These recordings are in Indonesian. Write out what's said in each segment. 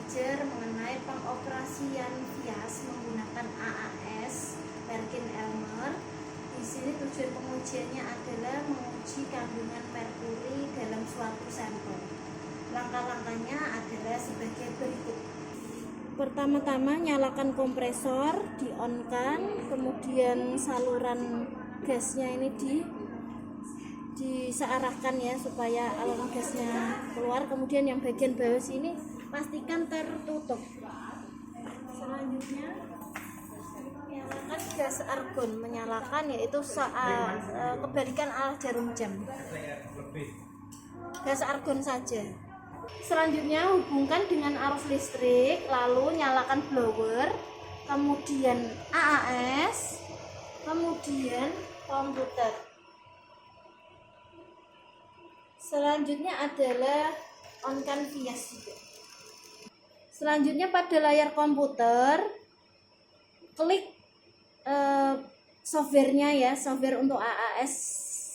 belajar mengenai pengoperasian Vias menggunakan AAS Perkin-Elmer. Di sini tujuan pengujiannya adalah menguji kandungan merkuri dalam suatu sampel. Langkah-langkahnya adalah sebagai berikut. Pertama-tama nyalakan kompresor, di-on-kan, kemudian saluran gasnya ini disearahkan ya supaya aliran gasnya keluar. Kemudian yang bagian bawah sini pastikan tertutup. Selanjutnya nyalakan gas argon, menyalakan yaitu kebalikan arah jarum jam. Gas argon saja. Selanjutnya hubungkan dengan arus listrik, lalu nyalakan blower, kemudian AAS, kemudian komputer. Selanjutnya adalah on-kan Vias juga. Selanjutnya pada layar komputer klik softwarenya ya, software untuk AAS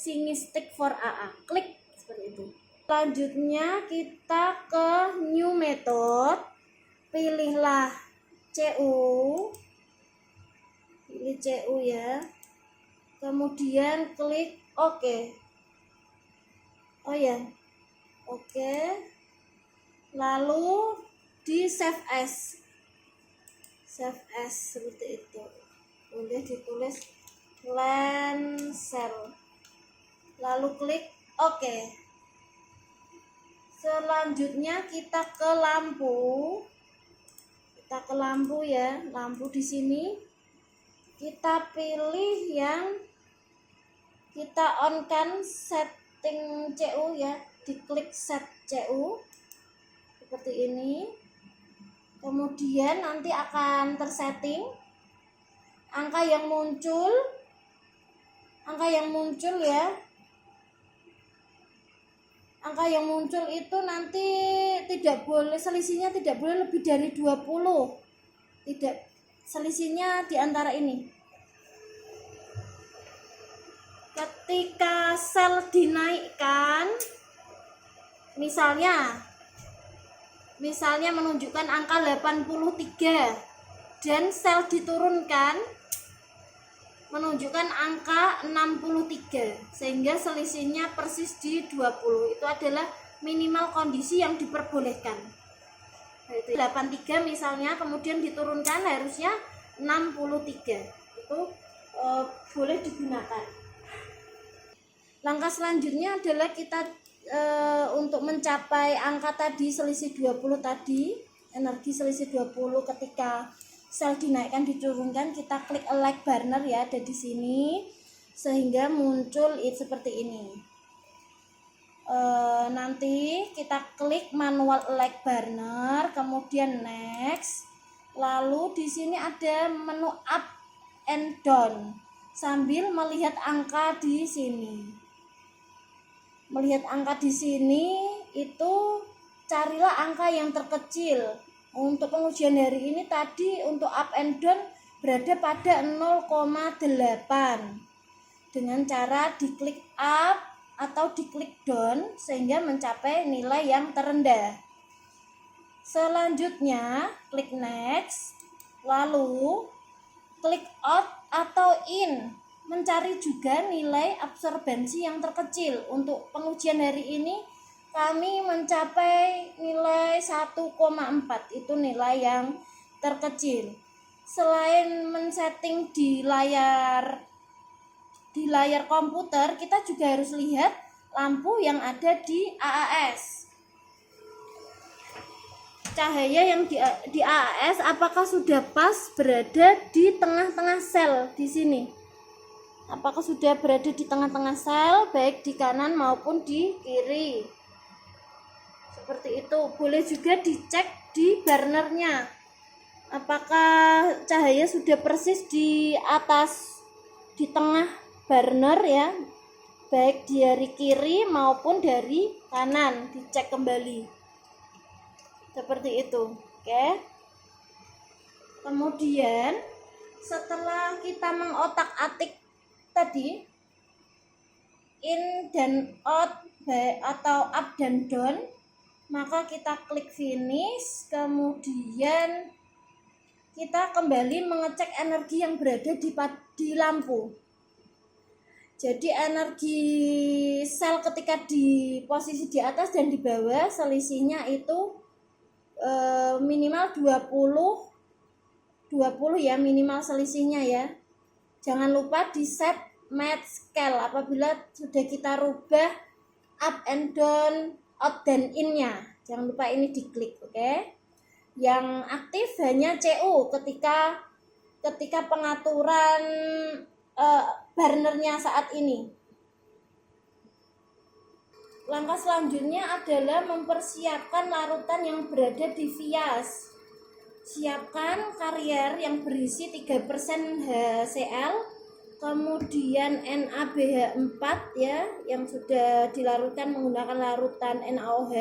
Sinistic for AA. Klik seperti itu. Selanjutnya kita ke new method, pilihlah CU, pilih CU ya, kemudian klik OK. Oh ya, OK, lalu di save as seperti itu, boleh ditulis Lancel, lalu klik OK. Selanjutnya kita ke lampu. Ya, lampu di sini kita pilih yang kita on kan setting CU ya, diklik set CU seperti ini. Kemudian nanti akan tersetting angka yang muncul ya. Angka yang muncul itu nanti tidak boleh, selisihnya tidak boleh lebih dari 20. Tidak, selisihnya di antara ini. Ketika sel dinaikkan, misalnya menunjukkan angka 83 dan sel diturunkan menunjukkan angka 63, sehingga selisihnya persis di 20. Itu adalah minimal kondisi yang diperbolehkan. Itu 83 misalnya, kemudian diturunkan harusnya 63. Itu boleh digunakan. Langkah selanjutnya adalah kita untuk mencapai angka tadi, selisih 20 tadi, energi selisih 20 ketika sel dinaikkan diturunkan, kita klik elect burner ya, ada di sini, sehingga muncul seperti ini. Nanti kita klik manual elect burner, kemudian next, lalu di sini ada menu up and down sambil melihat angka di sini. Melihat angka di sini itu carilah angka yang terkecil. Untuk pengujian hari ini tadi untuk up and down berada pada 0,8 dengan cara diklik up atau diklik down sehingga mencapai nilai yang terendah. Selanjutnya klik next, lalu klik out atau in, mencari juga nilai absorbensi yang terkecil. Untuk pengujian hari ini kami mencapai nilai 1,4, itu nilai yang terkecil. Selain men-setting di layar komputer, kita juga harus lihat lampu yang ada di AAS. Cahaya yang di AAS apakah sudah pas berada di tengah-tengah sel di sini? Apakah sudah berada di tengah-tengah sel, baik di kanan maupun di kiri? Seperti itu. Boleh juga dicek di burnernya, apakah cahaya sudah persis di atas, di tengah burner ya, baik dari kiri maupun dari kanan, dicek kembali seperti itu. Oke, kemudian setelah kita mengotak-atik tadi in dan out atau up dan down, maka kita klik finish, kemudian kita kembali mengecek energi yang berada di lampu. Jadi energi sel ketika di posisi di atas dan di bawah selisihnya itu minimal 20 ya, minimal selisihnya ya. Jangan lupa di set match scale apabila sudah kita rubah up and down, out dan in-nya. Jangan lupa ini diklik, oke? Yang aktif hanya CU ketika pengaturan burnernya saat ini. Langkah selanjutnya adalah mempersiapkan larutan yang berada di vias. Siapkan carrier yang berisi 3% HCl, kemudian NaBH4 ya, yang sudah dilarutkan menggunakan larutan NaOH.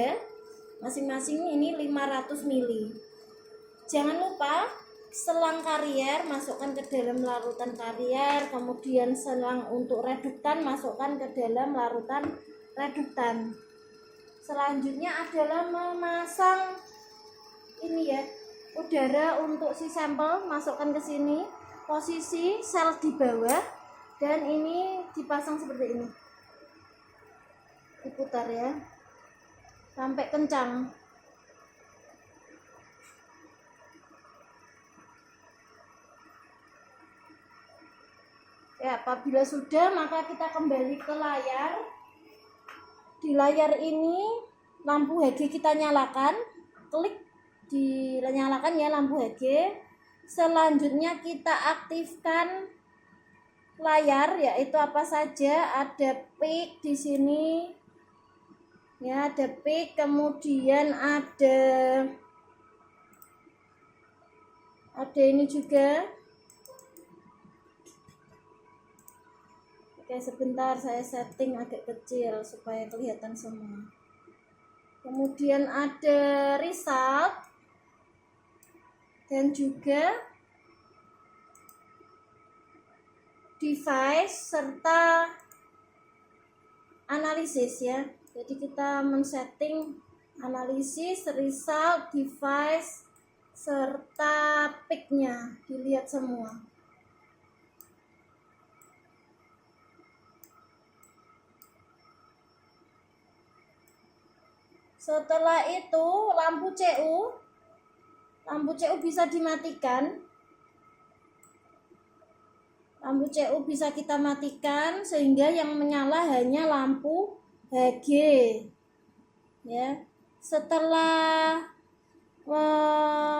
Masing-masing ini 500 ml. Jangan lupa selang karier masukkan ke dalam larutan karier, kemudian selang untuk reduktan masukkan ke dalam larutan reduktan. Selanjutnya adalah memasang ini ya, udara untuk si sampel, masukkan ke sini, posisi sel di bawah, dan ini dipasang seperti ini, diputar ya sampai kencang. Ya, apabila sudah maka kita kembali ke layar. Di layar ini lampu HG kita nyalakan, klik dinyalakan ya lampu HG. Selanjutnya kita aktifkan layar, yaitu apa saja, ada peak di sini ya, ada peak, kemudian ada ini juga. Oke, sebentar saya setting agak kecil supaya kelihatan semua. Kemudian ada result dan juga device serta analisis ya. Jadi kita men-setting analisis, result, device serta peak-nya, dilihat semua. Setelah itu lampu CU bisa dimatikan. Lampu CU bisa kita matikan sehingga yang menyala hanya lampu HG. Ya. Setelah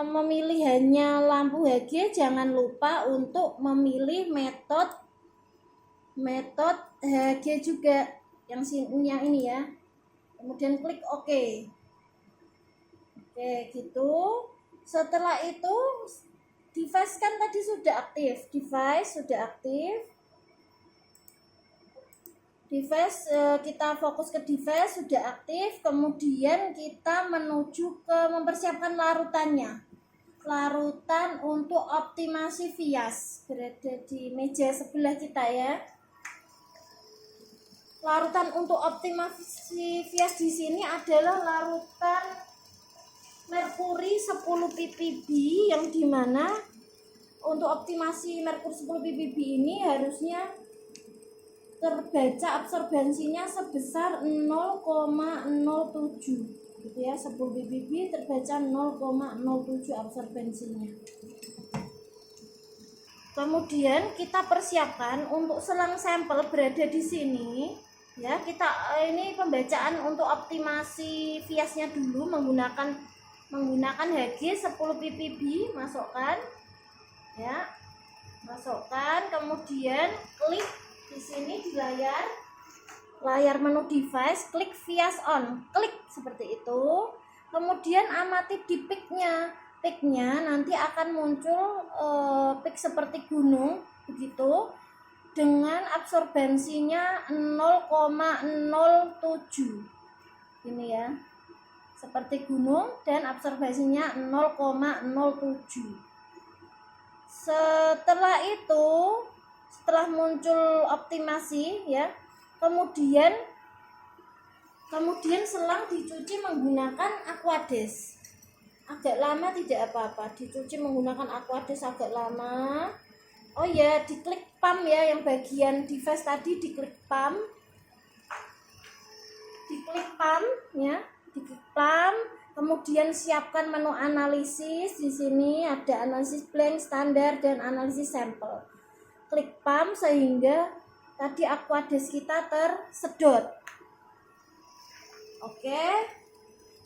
memilih hanya lampu HG, jangan lupa untuk memilih metode HG juga yang ini ya. Kemudian klik OK. Oke, gitu. Setelah itu device kan tadi sudah aktif. Device kita fokus ke device sudah aktif, kemudian kita menuju ke mempersiapkan larutannya. Larutan untuk optimasi vias berada di meja sebelah kita ya. Larutan untuk optimasi vias di sini adalah larutan merkuri 10 ppb, yang dimana untuk optimasi merkuri 10 ppb ini harusnya terbaca absorbensinya sebesar 0,07 gitu ya. 10 ppb terbaca 0,07 absorbensinya. Kemudian kita persiapkan untuk selang sampel berada di sini. Ya, kita ini pembacaan untuk optimasi viasnya dulu menggunakan HG 10 ppb, masukkan ya. Masukkan, kemudian klik di sini di layar menu device, klik vias on, klik seperti itu. Kemudian amati di peak-nya nanti akan muncul peak seperti gunung begitu, dengan absorbensinya 0,07 ini ya, seperti gunung dan absorbensinya 0,07. Setelah itu, setelah muncul optimasi ya, kemudian Kemudian selang dicuci menggunakan Aquades. Agak lama tidak apa-apa, dicuci menggunakan Aquades agak lama. Oh ya, diklik pump ya, yang bagian device tadi diklik pump. Diklik pump ya, diklik pump. Kemudian siapkan menu analisis. Di sini ada analisis blank, standar, dan analisis sampel. Klik pump sehingga tadi Aquades kita tersedot. Oke,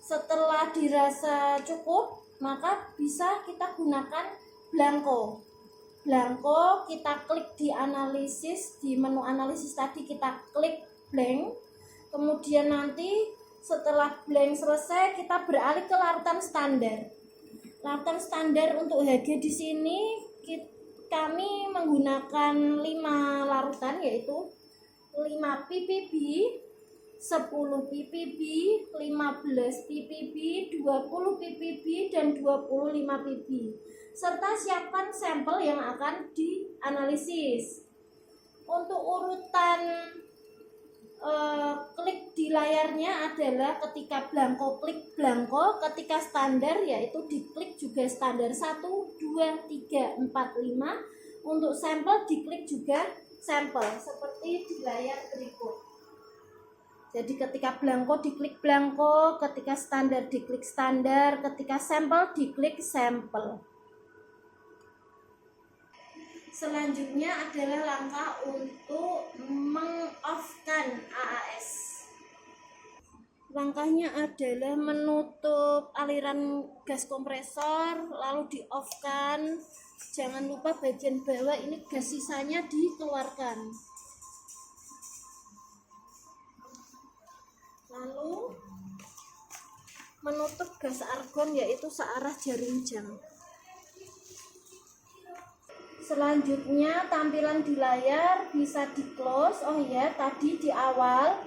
setelah dirasa cukup, maka bisa kita gunakan Blanco. Blanco kita klik di analisis, di menu analisis tadi kita klik blank. Kemudian nanti setelah blank selesai, kita beralih ke larutan standar. Larutan standar untuk HG di sini kami menggunakan 5 larutan, yaitu 5 ppb, 10 ppb, 15 ppb, 20 ppb, dan 25 ppb, serta siapkan sampel yang akan dianalisis. Untuk urutan klik di layarnya adalah ketika Blanco klik Blanco, ketika standar yaitu diklik juga standar 1, 2, 3, 4, 5. Untuk sampel diklik juga sampel seperti di layar berikut. Jadi ketika Blanco diklik Blanco, ketika standar diklik standar, ketika sampel diklik sampel. Selanjutnya adalah langkah untuk meng-off-kan AAS. Langkahnya adalah menutup aliran gas kompresor, lalu di-off-kan. Jangan lupa bagian bawah ini gas sisanya dikeluarkan. Lalu menutup gas argon yaitu searah jarum jam. Selanjutnya tampilan di layar bisa di close. Oh ya, tadi di awal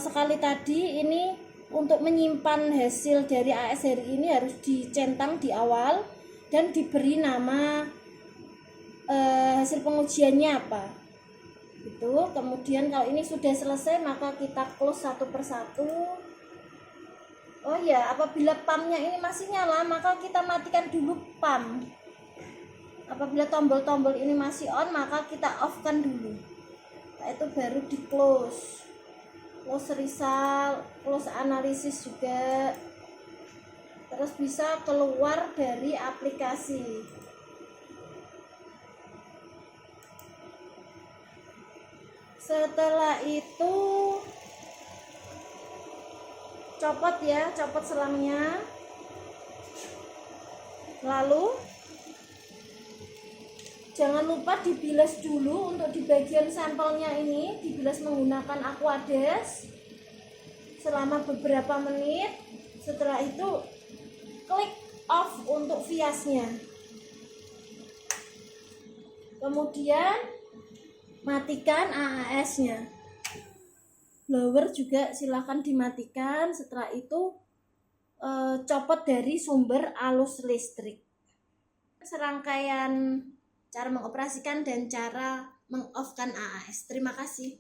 sekali tadi ini untuk menyimpan hasil dari AAS hari ini harus dicentang di awal dan diberi nama hasil pengujiannya apa. Itu. Kemudian kalau ini sudah selesai maka kita close satu persatu. Oh ya, apabila pumpnya ini masih nyala maka kita matikan dulu pump. Apabila tombol-tombol ini masih on maka kita off kan dulu. Nah, itu baru di close. Close result, close analisis juga. Terus bisa keluar dari aplikasi. Setelah itu copot ya, copot selangnya. Lalu jangan lupa dibilas dulu. Untuk di bagian sampelnya ini dibilas menggunakan Aquades selama beberapa menit. Setelah itu klik off untuk viasnya. Kemudian matikan AAS-nya. Blower juga silakan dimatikan. Setelah itu copot dari sumber arus listrik. Serangkaian cara mengoperasikan dan cara meng-off-kan AAS. Terima kasih.